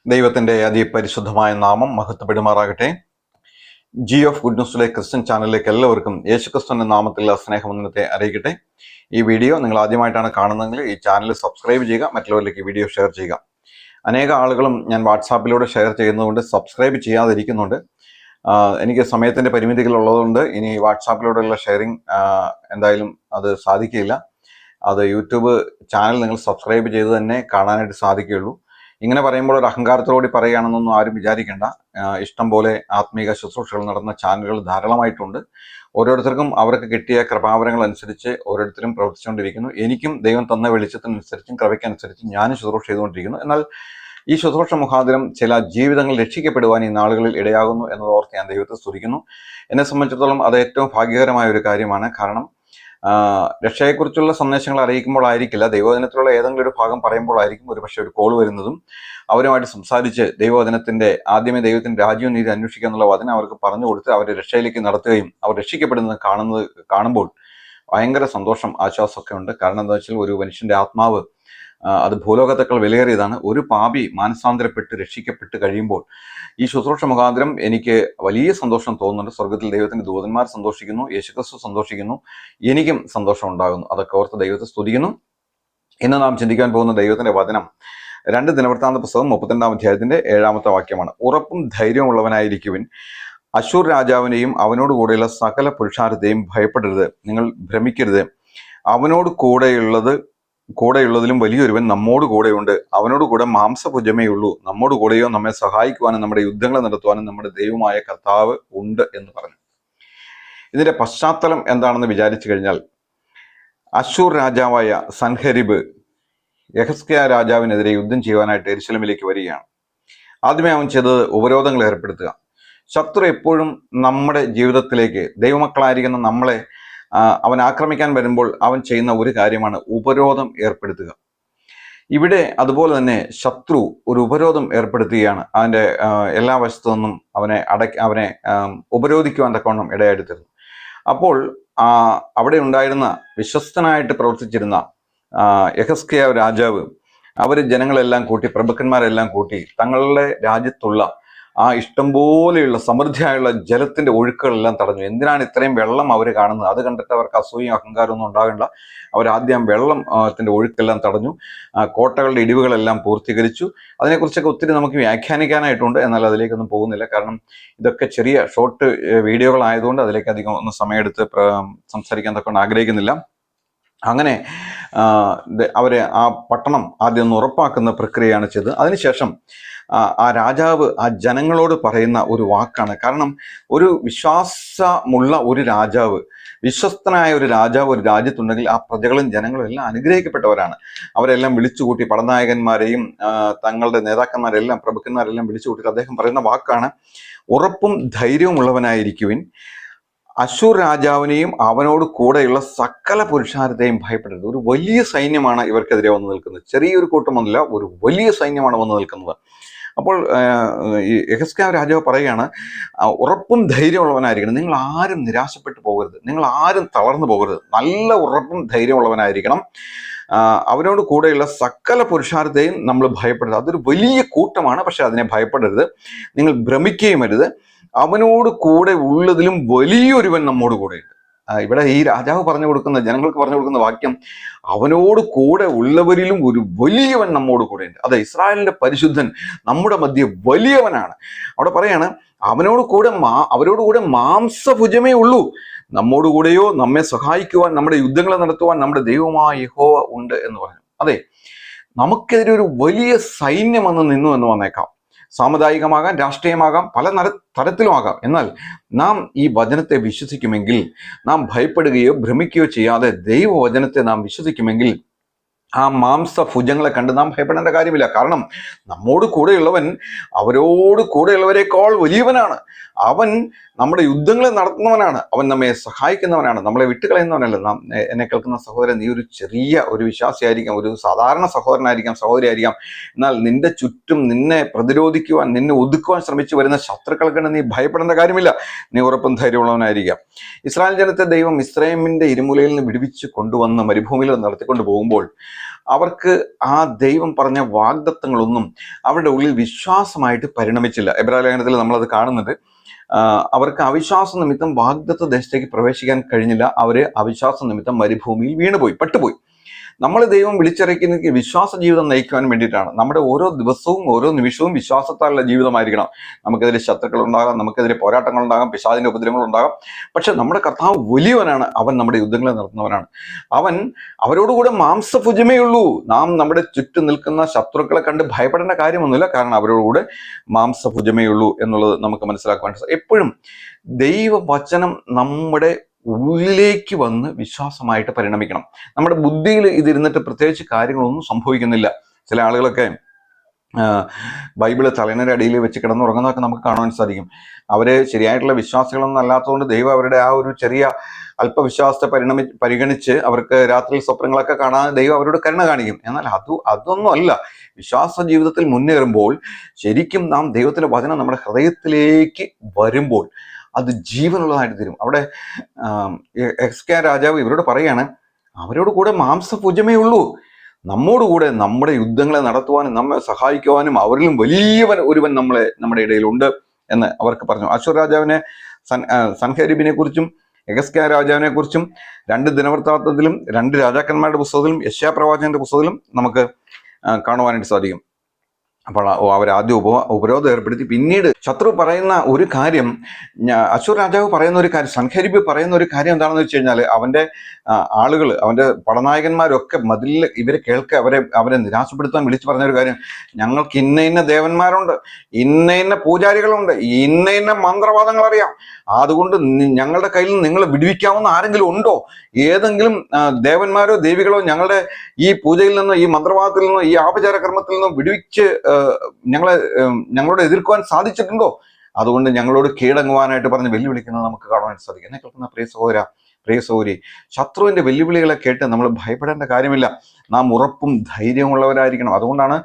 ദൈവത്തിന്റെ അതിപരിശുദ്ധമായ നാമം മഹത്വപ്പെടുമാറാകട്ടെ. G of good ന്യൂസിലെ Christian ചാനലിലേക്ക് എല്ലാവർക്കും യേശുക്രിസ്തുവിന്റെ നാമത്തിലുള്ള സ്നേഹവന്ദനത്തെ അറിയിക്കട്ടെ. ഈ വീഡിയോ നിങ്ങൾ ആദ്യമായിട്ടാണ് കാണുന്നതെങ്കിൽ ഈ ചാനൽ സബ്സ്ക്രൈബ് ചെയ്യുക, മറ്റുള്ളവരിലേക്ക് വീഡിയോ ഷെയർ ചെയ്യുക. അനേക ആളുകളും ഞാൻ വാട്സാപ്പിലൂടെ ഷെയർ ചെയ്യുന്നതുകൊണ്ട് സബ്സ്ക്രൈബ് ചെയ്യാതിരിക്കുന്നുണ്ട്. എനിക്ക് സമയത്തിന്റെ പരിമിതികൾ ഉള്ളതുകൊണ്ട് ഇനി വാട്സാപ്പിലൂടെയുള്ള ഷെയറിങ് എന്തായാലും അത് സാധിക്കില്ല. അത് യൂട്യൂബ് ചാനൽ നിങ്ങൾ സബ്സ്ക്രൈബ് ചെയ്ത് തന്നെ കാണാനായിട്ട് സാധിക്കുകയുള്ളൂ. ഇങ്ങനെ പറയുമ്പോൾ ഒരു അഹങ്കാരത്തോടെ പറയുകയാണെന്നൊന്നും ആരും വിചാരിക്കേണ്ട. ഇഷ്ടം പോലെ ആത്മീക ശുശ്രൂഷകൾ നടന്ന ചാനലുകൾ ധാരാളമായിട്ടുണ്ട്. ഓരോരുത്തർക്കും അവർക്ക് കിട്ടിയ കൃപാവരങ്ങൾ അനുസരിച്ച് ഓരോരുത്തരും പ്രവർത്തിച്ചുകൊണ്ടിരിക്കുന്നു. എനിക്കും ദൈവം തന്ന വെളിച്ചത്തിനനുസരിച്ചും കൃപയ്ക്കനുസരിച്ചും ഞാനും ശുശ്രൂഷ ചെയ്തുകൊണ്ടിരിക്കുന്നു. എന്നാൽ ഈ ശുശ്രൂഷ മുഖാന്തരം ചില ജീവിതങ്ങൾ രക്ഷിക്കപ്പെടുവാൻ ഈ നാളുകളിൽ ഇടയാകുന്നു എന്നതോർത്ത് ഞാൻ ദൈവത്തെ സ്തുതിക്കുന്നു. എന്നെ സംബന്ധിച്ചിടത്തോളം അത് ഏറ്റവും ഭാഗ്യകരമായ ഒരു കാര്യമാണ്. കാരണം രക്ഷയെക്കുറിച്ചുള്ള സന്ദേശങ്ങൾ അറിയിക്കുമ്പോഴായിരിക്കില്ല, ദൈവവചനത്തിലുള്ള ഏതെങ്കിലും ഒരു ഭാഗം പറയുമ്പോഴായിരിക്കും ഒരു പക്ഷേ ഒരു കോൾ വരുന്നതും അവരുമായിട്ട് സംസാരിച്ച് ദൈവവചനത്തിന്റെ ആദ്യമേ ദൈവത്തിന്റെ രാജ്യവും നീതി അന്വേഷിക്കുക എന്നുള്ള വചനം അവർക്ക് പറഞ്ഞു കൊടുത്ത് അവരെ രക്ഷയിലേക്ക് നടത്തുകയും അവർ രക്ഷിക്കപ്പെടുന്നത് കാണുമ്പോൾ ഭയങ്കര സന്തോഷം, ആശ്വാസമൊക്കെ ഉണ്ട്. കാരണം എന്താ വെച്ചാൽ ഒരു മനുഷ്യന്റെ ആത്മാവ് അത് ഭൂലോകത്തേക്കാൾ വിലയേറിയതാണ്. ഒരു പാപി മാനസാന്തരപ്പെട്ട് രക്ഷിക്കപ്പെട്ട് കഴിയുമ്പോൾ ഈ ശുശ്രൂഷ മുഖാന്തരം എനിക്ക് വലിയ സന്തോഷം തോന്നുന്നുണ്ട്. സ്വർഗത്തിൽ ദൈവത്തിന്റെ ദൂതന്മാർ സന്തോഷിക്കുന്നു, യേശുക്രിസ്തു സന്തോഷിക്കുന്നു, എനിക്കും സന്തോഷം ഉണ്ടാകുന്നു. അതൊക്കെ ഓർത്ത് ദൈവത്തെ സ്തുതിക്കുന്നു. ഇന്ന് നാം ചിന്തിക്കാൻ പോകുന്ന ദൈവത്തിന്റെ വചനം 2 ദിനവൃത്താന്ത പുസ്തകം 32-ാം അധ്യായത്തിന്റെ 7-ാമത്തെ വാക്യമാണ്. ഉറപ്പും ധൈര്യവും ഉള്ളവനായിരിക്കുവിൻ, അശൂർ രാജാവിനെയും അവനോട് കൂടെയുള്ള സകല പുരുഷാരത്തെയും ഭയപ്പെടരുത്, നിങ്ങൾ ഭ്രമിക്കരുത്. അവനോട് കൂടെയുള്ളതിലും വലിയൊരുവൻ നമ്മോട് കൂടെയുണ്ട്. അവനോട് കൂടെ മാംസഭുജമേ ഉള്ളൂ, നമ്മോട് കൂടെയോ നമ്മെ സഹായിക്കുവാനും നമ്മുടെ യുദ്ധങ്ങൾ നടത്തുവാനും നമ്മുടെ ദൈവമായ കർത്താവ് ഉണ്ട് എന്ന് പറഞ്ഞു. ഇതിന്റെ പശ്ചാത്തലം എന്താണെന്ന് വിചാരിച്ചു കഴിഞ്ഞാൽ, അശൂർ രാജാവായ സൻഹെരിബ് യെഹിസ്കിയാ രാജാവിനെതിരെ യുദ്ധം ചെയ്യുവാനായിട്ട് യെരുശലേമിലേക്ക് വരികയാണ്. ആദ്യമേ അവൻ ചെയ്തത് ഉപരോധങ്ങൾ ഏർപ്പെടുത്തുക. ശത്രു എപ്പോഴും നമ്മുടെ ജീവിതത്തിലേക്ക്, ദൈവമക്കളായിരിക്കുന്ന നമ്മളെ അവൻ ആക്രമിക്കാൻ വരുമ്പോൾ അവൻ ചെയ്യുന്ന ഒരു കാര്യമാണ് ഉപരോധം ഏർപ്പെടുത്തുക. ഇവിടെ അതുപോലെ തന്നെ ശത്രു ഒരു ഉപരോധം ഏർപ്പെടുത്തുകയാണ്. അവന്റെ എല്ലാ വശത്തു നിന്നും അവനെ ഉപരോധിക്കുവാൻ തക്കവണ്ണം ഇടയായിത്തീർന്നു. അപ്പോൾ അവിടെ ഉണ്ടായിരുന്ന വിശ്വസ്തനായിട്ട് പ്രവർത്തിച്ചിരുന്ന യെഹിസ്കിയാ രാജാവ് അവര് ജനങ്ങളെല്ലാം കൂട്ടി, പ്രഭുക്കന്മാരെല്ലാം കൂട്ടി തങ്ങളുടെ രാജ്യത്തുള്ള ആ ഇഷ്ടംപോലെയുള്ള സമൃദ്ധിയായുള്ള ജലത്തിന്റെ ഒഴുക്കുകളെല്ലാം തടഞ്ഞു. എന്തിനാണ് ഇത്രയും വെള്ളം അവർ കാണുന്നത്? അത് കണ്ടിട്ട് അവർക്ക് അസൂയും അഹങ്കാരമൊന്നും ഉണ്ടാകേണ്ട. അവരാദ്യം വെള്ളത്തിന്റെ ഒഴുക്കെല്ലാം തടഞ്ഞു, കോട്ടകളുടെ ഇടിവുകളെല്ലാം പൂർത്തീകരിച്ചു. അതിനെക്കുറിച്ചൊക്കെ ഒത്തിരി നമുക്ക് വ്യാഖ്യാനിക്കാനായിട്ടുണ്ട്. എന്നാൽ അതിലേക്കൊന്നും പോകുന്നില്ല. കാരണം ഇതൊക്കെ ചെറിയ ഷോർട്ട് വീഡിയോകളായതുകൊണ്ട് അതിലേക്ക് അധികം ഒന്നും സമയമെടുത്ത് സംസാരിക്കാൻ തക്കൊണ്ട് ആഗ്രഹിക്കുന്നില്ല. അങ്ങനെ അവരെ ആ പട്ടണം ആദ്യം ഒന്ന് ഉറപ്പാക്കുന്ന പ്രക്രിയയാണ് ചെയ്തത്. അതിനുശേഷം ആ രാജാവ് ആ ജനങ്ങളോട് പറയുന്ന ഒരു വാക്കാണ്. കാരണം ഒരു വിശ്വാസമുള്ള ഒരു രാജാവ്, വിശ്വസ്തനായ ഒരു രാജാവ് ഒരു രാജ്യത്തുണ്ടെങ്കിൽ ആ പ്രജകളും ജനങ്ങളും എല്ലാം അനുഗ്രഹിക്കപ്പെട്ടവരാണ്. അവരെല്ലാം വിളിച്ചുകൂട്ടി, പടനായകന്മാരെയും തങ്ങളുടെ നേതാക്കന്മാരെല്ലാം, പ്രഭുക്കന്മാരെല്ലാം വിളിച്ചുകൂട്ടിയിട്ട് അദ്ദേഹം പറയുന്ന വാക്കാണ്, ഉറപ്പും ധൈര്യവും ഉള്ളവനായിരിക്കുവിൻ, അശൂർ രാജാവിനെയും അവനോട് കൂടെയുള്ള സകല പുരുഷാരത്തെയും ഭയപ്പെടരുത്. ഒരു വലിയ സൈന്യമാണ് ഇവർക്കെതിരെ വന്നു നിൽക്കുന്നത്. ചെറിയൊരു കൂട്ടമൊന്നുമില്ല, ഒരു വലിയ സൈന്യമാണ് വന്നു നിൽക്കുന്നത്. അപ്പോൾ ഈ യെഹിസ്കിയാ രാജാവ് പറയുകയാണ്, ഉറപ്പും ധൈര്യമുള്ളവനായിരിക്കണം. നിങ്ങൾ ആരും നിരാശപ്പെട്ടു പോകരുത്, നിങ്ങൾ ആരും തളർന്നു പോകരുത്, നല്ല ഉറപ്പും ധൈര്യമുള്ളവനായിരിക്കണം. അവനോട് കൂടെയുള്ള സകല പുരുഷാരത്തെയും നമ്മൾ ഭയപ്പെടരുത്. അതൊരു വലിയ കൂട്ടമാണ്, പക്ഷെ അതിനെ ഭയപ്പെടരുത്. നിങ്ങൾ ഭ്രമിക്കുകയും അരുത്. അവനോട് കൂടെ ഉള്ളതിലും വലിയൊരുവൻ നമ്മോട് കൂടെയുണ്ട്. ഇവിടെ ഈ രാജാവ് പറഞ്ഞു കൊടുക്കുന്ന, ജനങ്ങൾക്ക് പറഞ്ഞു കൊടുക്കുന്ന വാക്യം, അവനോട് കൂടെ ഉള്ളവരിലും ഒരു വലിയവൻ നമ്മോട് കൂടെയുണ്ട്. അതെ, ഇസ്രായേലിന്റെ പരിശുദ്ധൻ നമ്മുടെ മധ്യ വലിയവനാണ്. അവിടെ പറയാണ്, അവരോട് കൂടെ മാംസഭുജമേ ഉള്ളൂ, നമ്മോട് കൂടെയോ നമ്മെ സഹായിക്കുവാൻ, നമ്മുടെ യുദ്ധങ്ങളെ നടത്തുവാൻ നമ്മുടെ ദൈവമായ യഹോവ ഉണ്ട് എന്ന് പറഞ്ഞു. അതെ, നമുക്കെതിരെ ഒരു വലിയ സൈന്യം വന്ന് നിന്നു എന്ന് വന്നേക്കാം. സാമുദായികമാകാം, രാഷ്ട്രീയമാകാം, പല തരത്തിലുമാകാം. എന്നാൽ നാം ഈ വചനത്തെ വിശ്വസിക്കുമെങ്കിൽ, നാം ഭയപ്പെടുകയോ ഭ്രമിക്കുകയോ ചെയ്യാതെ ദൈവവചനത്തെ നാം വിശ്വസിക്കുമെങ്കിൽ, ആ മാംസഭുജങ്ങളെ കണ്ട് നാം ഭയപ്പെടേണ്ട കാര്യമില്ല. കാരണം നമ്മോട് കൂടെയുള്ളവൻ അവരോട് കൂടെയുള്ളവരെക്കാൾ വലിയവനാണ്. അവൻ നമ്മുടെ യുദ്ധങ്ങളെ നടത്തുന്നവനാണ്, അവൻ നമ്മെ സഹായിക്കുന്നവനാണ്, നമ്മളെ വിട്ടുകളയുന്നവനല്ല. എന്നെ കേൾക്കുന്ന സഹോദരൻ, നീ ഒരു ചെറിയ ഒരു വിശ്വാസിയായിരിക്കാം, ഒരു സാധാരണ സഹോദരനായിരിക്കാം, സഹോദരിയായിരിക്കാം. എന്നാൽ നിന്റെ ചുറ്റും നിന്നെ പ്രതിരോധിക്കുവാൻ, നിന്നെ ഒതുക്കുവാൻ ശ്രമിച്ചു വരുന്ന ശത്രുക്കൾ കണ്ട് നീ ഭയപ്പെടേണ്ട കാര്യമില്ല. നീ ഉറപ്പും ധൈര്യമുള്ളവനായിരിക്കാം. ഇസ്രായേൽ ജനത്തെ ദൈവം മിസ്രയീമിന്റെ ഇരുമൂലയിൽ നിന്ന് വിടുവിച്ച് കൊണ്ടുവന്ന് മരുഭൂമിയിൽ നടത്തിക്കൊണ്ട് പോകുമ്പോൾ അവർക്ക് ആ ദൈവം പറഞ്ഞ വാഗ്ദത്തങ്ങളൊന്നും അവരുടെ ഉള്ളിൽ വിശ്വാസമായിട്ട് പരിണമിച്ചില്ല. എബ്രായ ലേഖനത്തിൽ നമ്മളത് കാണുന്നുണ്ട്. അവർക്ക് അവിശ്വാസ നിമിത്തം വാഗ്ദത്ത ദേശത്തേക്ക് പ്രവേശിക്കാൻ കഴിഞ്ഞില്ല. അവര് അവിശ്വാസ നിമിത്തം മരുഭൂമിയിൽ വീണുപോയി, പട്ടുപോയി. നമ്മൾ ദൈവം വിളിച്ചിറക്കുന്നത് വിശ്വാസ ജീവിതം നയിക്കുവാൻ വേണ്ടിയിട്ടാണ്. നമ്മുടെ ഓരോ ദിവസവും ഓരോ നിമിഷവും വിശ്വാസത്താലുള്ള ജീവിതമായിരിക്കണം. നമുക്കെതിരെ ശത്രുക്കൾ ഉണ്ടാകാം, നമുക്കെതിരെ പോരാട്ടങ്ങൾ ഉണ്ടാകാം, പിശാചിന്റെ ഉപദ്രവങ്ങൾ ഉണ്ടാകാം. പക്ഷെ നമ്മുടെ കർത്താവ് വലിയവനാണ്. അവൻ നമ്മുടെ യുദ്ധങ്ങളെ നടത്തുന്നവനാണ്. അവൻ അവരോടുകൂടെ മാംസഭുജമേ ഉള്ളൂ. നാം നമ്മുടെ ചുറ്റും നിൽക്കുന്ന ശത്രുക്കളെ കണ്ട് ഭയപ്പെടേണ്ട കാര്യമൊന്നുമില്ല. കാരണം അവരോടുകൂടെ മാംസഭുജമേ ഉള്ളൂ എന്നുള്ളത് നമുക്ക് മനസ്സിലാക്കുവാൻ സാധിക്കും. എപ്പോഴും ദൈവവചനം നമ്മുടെ ഉള്ളിലേക്ക് വന്ന് വിശ്വാസമായിട്ട് പരിണമിക്കണം. നമ്മുടെ ബുദ്ധിയിൽ ഇതിരുന്നിട്ട് പ്രത്യേകിച്ച് കാര്യങ്ങളൊന്നും സംഭവിക്കുന്നില്ല. ചില ആളുകളൊക്കെ ബൈബിള് തലയുടെ അടിയിൽ വെച്ച് കിടന്നുറങ്ങുന്നതൊക്കെ നമുക്ക് കാണാൻ സാധിക്കും. അവര് ശരിയായിട്ടുള്ള വിശ്വാസികളൊന്നും അല്ലാത്തതുകൊണ്ട് ദൈവം അവരുടെ ആ ഒരു ചെറിയ അല്പവിശ്വാസത്തെ പരിഗണിച്ച് അവർക്ക് രാത്രി സ്വപ്നങ്ങളൊക്കെ കാണാൻ ദൈവം അവരോട് കരുണ കാണിക്കും. എന്നാൽ അതൊന്നും അല്ല. വിശ്വാസ ജീവിതത്തിൽ മുന്നേറുമ്പോൾ ശരിക്കും നാം ദൈവത്തിന്റെ വചനം നമ്മുടെ ഹൃദയത്തിലേക്ക് വരുമ്പോൾ അത് ജീവനുള്ളതായിട്ട് തരും. അവിടെ എസ്കേ രാജാവ് ഇവരോട് പറയാണ്, അവരോട് കൂടെ മാംസഭുജമേ ഉള്ളൂ. നമ്മോടുകൂടെ നമ്മുടെ യുദ്ധങ്ങളെ നടത്തുവാനും നമ്മെ സഹായിക്കുവാനും അവരിലും വലിയവൻ ഒരുവൻ നമ്മുടെ ഇടയിലുണ്ട് എന്ന് അവർക്ക് പറഞ്ഞു. അശ്വർ രാജാവിനെ സൻഹേരിബിനെ കുറിച്ചും എഗസ്കേ രാജാവിനെ കുറിച്ചും 2 ദിനവൃത്താന്തത്തിലും 2 രാജാക്കന്മാരുടെ പുസ്തകത്തിലും യെശയ്യാ പ്രവാചകന്റെ പുസ്തകത്തിലും നമുക്ക് കാണുവാനായിട്ട് സാധിക്കും. അപ്പോൾ അവരാദ്യം ഉപരോധം ഏർപ്പെടുത്തി. പിന്നീട് ശത്രു പറയുന്ന ഒരു കാര്യം, അശ്വർ രാജാവ് പറയുന്ന ഒരു കാര്യം, സൻഹേരിബ് പറയുന്ന ഒരു കാര്യം എന്താണെന്ന് വെച്ച് കഴിഞ്ഞാൽ, അവന്റെ ആളുകൾ, അവന്റെ പടനായകന്മാരൊക്കെ മതിലിൽ ഇവരെ കേൾക്കെ അവരെ നിരാശപ്പെടുത്താൻ വിളിച്ചു പറഞ്ഞ ഒരു കാര്യം, ഞങ്ങൾക്ക് ഇന്ന ദേവന്മാരുണ്ട്, ഇന്ന പൂജാരികളുണ്ട്, ഇന്ന മന്ത്രവാദങ്ങൾ അറിയാം, അതുകൊണ്ട് ഞങ്ങളുടെ കയ്യിൽ നിന്ന് നിങ്ങളെ വിടുവിക്കാവുന്ന ആരെങ്കിലും ഉണ്ടോ? ഏതെങ്കിലും ദേവന്മാരോ ദേവികളോ ഞങ്ങളുടെ ഈ പൂജയിൽ നിന്നോ ഈ മന്ത്രവാദത്തിൽ നിന്നോ ഈ ആപചാരകർമ്മത്തിൽ നിന്നോ വിടുവിച്ച് ഞങ്ങളോട് എതിർക്കുവാൻ സാധിച്ചിട്ടുണ്ടോ? അതുകൊണ്ട് ഞങ്ങളോട് കീഴടങ്ങുവാനായിട്ട് പറഞ്ഞ് വെല്ലുവിളിക്കുന്നത് നമുക്ക് കാണാൻ സാധിക്കും. എന്നെ കേൾക്കുന്ന പ്രിയ സഹോദരി, ശത്രുവിന്റെ വെല്ലുവിളികളെ കേട്ട് നമ്മൾ ഭയപ്പെടേണ്ട കാര്യമില്ല. നാം ഉറപ്പും ധൈര്യമുള്ളവരായിരിക്കണം. അതുകൊണ്ടാണ്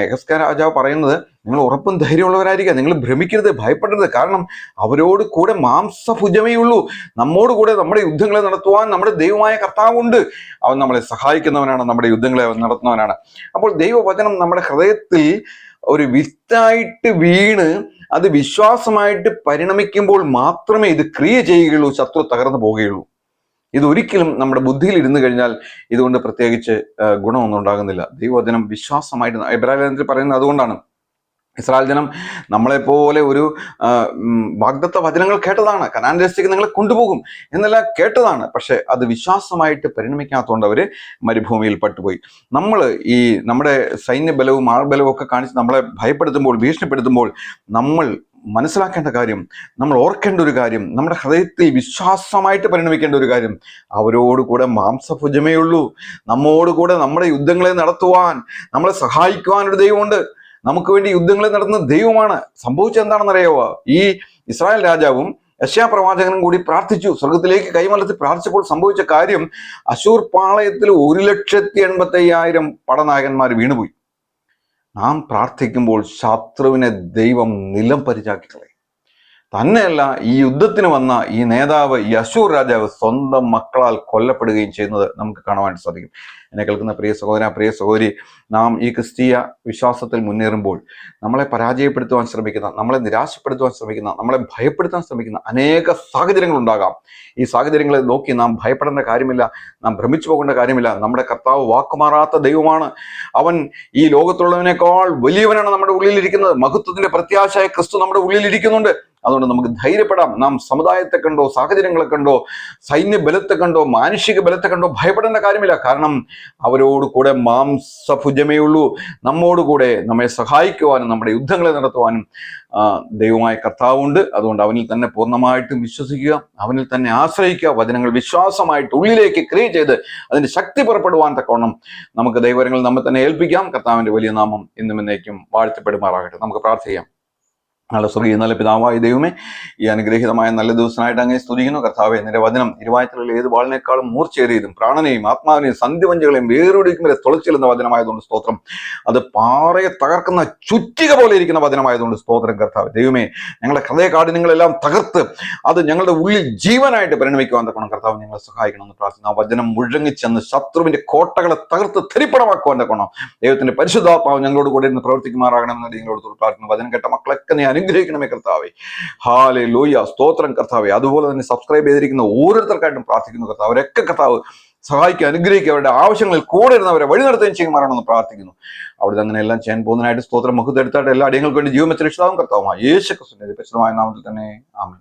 എഗസ്കേ രാജാവ് പറയുന്നത്, നിങ്ങൾ ഉറപ്പും ധൈര്യമുള്ളവരായിരിക്കുക, നിങ്ങൾ ഭ്രമിക്കരുത്, ഭയപ്പെടരുത്. കാരണം അവരോട് കൂടെ മാംസഭുജമേ ഉള്ളൂ. നമ്മോട് കൂടെ നമ്മുടെ യുദ്ധങ്ങളെ നടത്തുവാൻ നമ്മുടെ ദൈവമായ കർത്താവുണ്ട്. അവൻ നമ്മളെ സഹായിക്കുന്നവനാണ്, നമ്മുടെ യുദ്ധങ്ങളെ നടത്തുന്നവനാണ്. അപ്പോൾ ദൈവവചനം നമ്മുടെ ഹൃദയത്തിൽ ഒരു വിത്തായിട്ട് വീണ് അത് വിശ്വാസമായിട്ട് പരിണമിക്കുമ്പോൾ മാത്രമേ ഇത് ക്രിയ ചെയ്യുകയുള്ളൂ, ശത്രു തകർന്നു പോവുകയുള്ളൂ. ഇതൊരിക്കലും നമ്മുടെ ബുദ്ധിയിൽ ഇരുന്ന് കഴിഞ്ഞാൽ ഇതുകൊണ്ട് പ്രത്യേകിച്ച് ഗുണമൊന്നും ഉണ്ടാകുന്നില്ല. ദൈവവചനം വിശ്വാസമായിട്ട് എബ്രായ ലേഖനത്തിൽ പറയുന്നത് അതുകൊണ്ടാണ്. ഇസ്രായേൽ ജനം നമ്മളെപ്പോലെ ഒരു വാഗ്ദത്ത വചനങ്ങൾ കേട്ടതാണ്, കനാൻ ദേശത്തേക്ക് നിങ്ങളെ കൊണ്ടുപോകും എന്നെല്ലാം കേട്ടതാണ്. പക്ഷെ അത് വിശ്വാസമായിട്ട് പരിണമിക്കാത്തതുകൊണ്ട് അവര് മരുഭൂമിയിൽ പട്ടുപോയി. നമ്മൾ ഈ നമ്മുടെ സൈന്യബലവും ആൾബലവും ഒക്കെ കാണിച്ച് നമ്മളെ ഭയപ്പെടുത്തുമ്പോൾ, ഭീഷണിപ്പെടുത്തുമ്പോൾ നമ്മൾ മനസ്സിലാക്കേണ്ട കാര്യം, നമ്മൾ ഓർക്കേണ്ട ഒരു കാര്യം, നമ്മുടെ ഹൃദയത്തിൽ വിശ്വാസമായിട്ട് പരിണമിക്കേണ്ട ഒരു കാര്യം, അവരോട് കൂടെ മാംസഭുജമേ ഉള്ളൂ. നമ്മോടുകൂടെ നമ്മുടെ യുദ്ധങ്ങളെ നടത്തുവാൻ, നമ്മളെ സഹായിക്കുവാൻ ഒരു ദൈവമുണ്ട്. നമുക്ക് വേണ്ടി യുദ്ധങ്ങളെ നടത്തുന്ന ദൈവമാണ്. സംഭവിച്ചത് എന്താണെന്നറിയാവോ? ഈ ഇസ്രായേൽ രാജാവും യെശയ്യാ പ്രവാചകനും കൂടി പ്രാർത്ഥിച്ചു, സ്വർഗത്തിലേക്ക് കൈമലർത്തി പ്രാർത്ഥിച്ചപ്പോൾ സംഭവിച്ച കാര്യം, അശൂർ പാളയത്തിൽ 1,85,000 പടനായകന്മാർ വീണുപോയി. നാം പ്രാർത്ഥിക്കുമ്പോൾ ശത്രുവിനെ ദൈവം നിലം പരിചാക്കി കളയും. തന്നെയല്ല, ഈ യുദ്ധത്തിന് വന്ന ഈ നേതാവ്, ഈ അശൂർ രാജാവ് സ്വന്തം മക്കളാൽ കൊല്ലപ്പെടുകയും ചെയ്യുന്നത് നമുക്ക് കാണുവാൻ സാധിക്കും. എന്നെ കേൾക്കുന്ന പ്രിയ സഹോദരി, നാം ഈ ക്രിസ്തീയ വിശ്വാസത്തിൽ മുന്നേറുമ്പോൾ നമ്മളെ പരാജയപ്പെടുത്തുവാൻ ശ്രമിക്കുന്ന, നമ്മളെ നിരാശപ്പെടുത്തുവാൻ ശ്രമിക്കുന്ന, നമ്മളെ ഭയപ്പെടുത്താൻ ശ്രമിക്കുന്ന അനേക സാഹചര്യങ്ങൾ ഉണ്ടാകാം. ഈ സാഹചര്യങ്ങളെ നോക്കി നാം ഭയപ്പെടേണ്ട കാര്യമില്ല, നാം ഭ്രമിച്ചു പോകേണ്ട കാര്യമില്ല. നമ്മുടെ കർത്താവ് വാക്കുമാറാത്ത ദൈവമാണ്. അവൻ ഈ ലോകത്തുള്ളവനേക്കാൾ വലിയവനാണ് നമ്മുടെ ഉള്ളിലിരിക്കുന്നത്. മഹത്വത്തിന്റെ പ്രത്യാശയായ ക്രിസ്തു നമ്മുടെ ഉള്ളിലിരിക്കുന്നുണ്ട്. അതുകൊണ്ട് നമുക്ക് ധൈര്യപ്പെടാം. നാം സമുദായത്തെ കണ്ടോ, സാഹചര്യങ്ങളെ കണ്ടോ, സൈന്യ ബലത്തെ കണ്ടോ, മാനുഷിക ബലത്തെ കണ്ടോ ഭയപ്പെടേണ്ട കാര്യമില്ല. കാരണം അവരോട് കൂടെ മാംസഭുജമേ ഉള്ളൂ. നമ്മോടുകൂടെ നമ്മെ സഹായിക്കുവാനും നമ്മുടെ യുദ്ധങ്ങളെ നടത്തുവാനും ദൈവമായ കർത്താവുണ്ട്. അതുകൊണ്ട് അവനിൽ തന്നെ പൂർണ്ണമായിട്ടും വിശ്വസിക്കുക, അവനിൽ തന്നെ ആശ്രയിക്കുക. വചനങ്ങൾ വിശ്വാസമായിട്ട് ഉള്ളിലേക്ക് ക്രിയ ചെയ്ത് അതിന്റെ ശക്തി പുറപ്പെടുവാൻ തക്കവണ്ണം നമുക്ക് ദൈവങ്ങൾ നമ്മെ തന്നെ ഏൽപ്പിക്കാം. കർത്താവിന്റെ വലിയ നാമം ഇന്നും എന്നേക്കും വാഴ്ത്തപ്പെടുമാറാകട്ടെ. നമുക്ക് പ്രാർത്ഥിക്കാം. നല്ല സ്വർഗീയ നല്ല പിതാവായ ദൈവമേ, ഈ അനുഗ്രഹീതമായ നല്ല ദിവസമായിട്ട് അങ്ങേ സ്തുതിക്കുന്നു കർത്താവേ. നിന്റെ വചനം ഇരുവായത്തിലുള്ള ഏത് വാളിനേക്കാളും മൂർച്ചയേറിയതും പ്രാണനെയും ആത്മാവിനെയും സന്ധിവഞ്ചകളെയും വേറൊടിക്കും വരെ തുളച്ചെല്ലുന്ന വചനമായതുകൊണ്ട് സ്തോത്രം. അത് പാറയെ തകർക്കുന്ന ചുറ്റിക പോലെ ഇരിക്കുന്ന വചനമായതുകൊണ്ട് സ്തോത്രം കർത്താവേ. ദൈവമേ, ഞങ്ങളുടെ ഹൃദയകാഠിന്യങ്ങളെല്ലാം തകർത്ത് അത് ഞങ്ങളുടെ ഉള്ളിൽ ജീവനായിട്ട് പരിണമിക്കുവാൻ തക്കണം കർത്താവ് ഞങ്ങളെ സഹായിക്കണമെന്ന് പ്രാർത്ഥിക്കുന്നു. ആ വചനം മുഴങ്ങിച്ചെന്ന് ശത്രുവിന്റെ കോട്ടകളെ തകർത്ത് തെരിപ്പണമാക്കുവാൻ തക്കണം ദൈവത്തിന്റെ പരിശുദ്ധാത്മാവ് ഞങ്ങളോട് കൂടെ ഇരുന്ന് പ്രവർത്തിക്കുമാറാകണമെന്ന് നിങ്ങളോട് പ്രാർത്ഥിക്കുന്നു. വചനം കേട്ട മക്കളൊക്കെ നീ അനുഗ്രഹിക്കണമേ കർത്താവേ. ഹല്ലേലൂയ, സ്തോത്രം കർത്താവേ. അതുപോലെ തന്നെ സബ്സ്ക്രൈബ് ചെയ്തിരിക്കുന്ന ഓരോരുത്തർക്കായിട്ടും പ്രാർത്ഥിക്കുന്നു കർത്താവ്. അവരൊക്കെ കർത്താവ് സഹായിക്കുക, അനുഗ്രഹിക്കുക, അവരുടെ ആവശ്യങ്ങളിൽ കൂടെ ഇരുന്നവരെ വഴി നടത്തുകയും ചെയ്യുമാറാണെന്ന് പ്രാർത്ഥിക്കുന്നു. അവിടെ അങ്ങനെ എല്ലാം ചെയ്യാൻ പോകുന്നതിനായിട്ട് സ്തോത്രം. മഹത്വം എടുത്തായിട്ട് എല്ലാ അടിയങ്ങൾക്ക് വേണ്ടി ജീവൻ വെച്ച രക്ഷിതാവും കർത്താവുമായി യേശു ക്രിസ്തുവിന്റെ പരിശുദ്ധമായ നാമത്തിൽ തന്നെ ആമേൻ.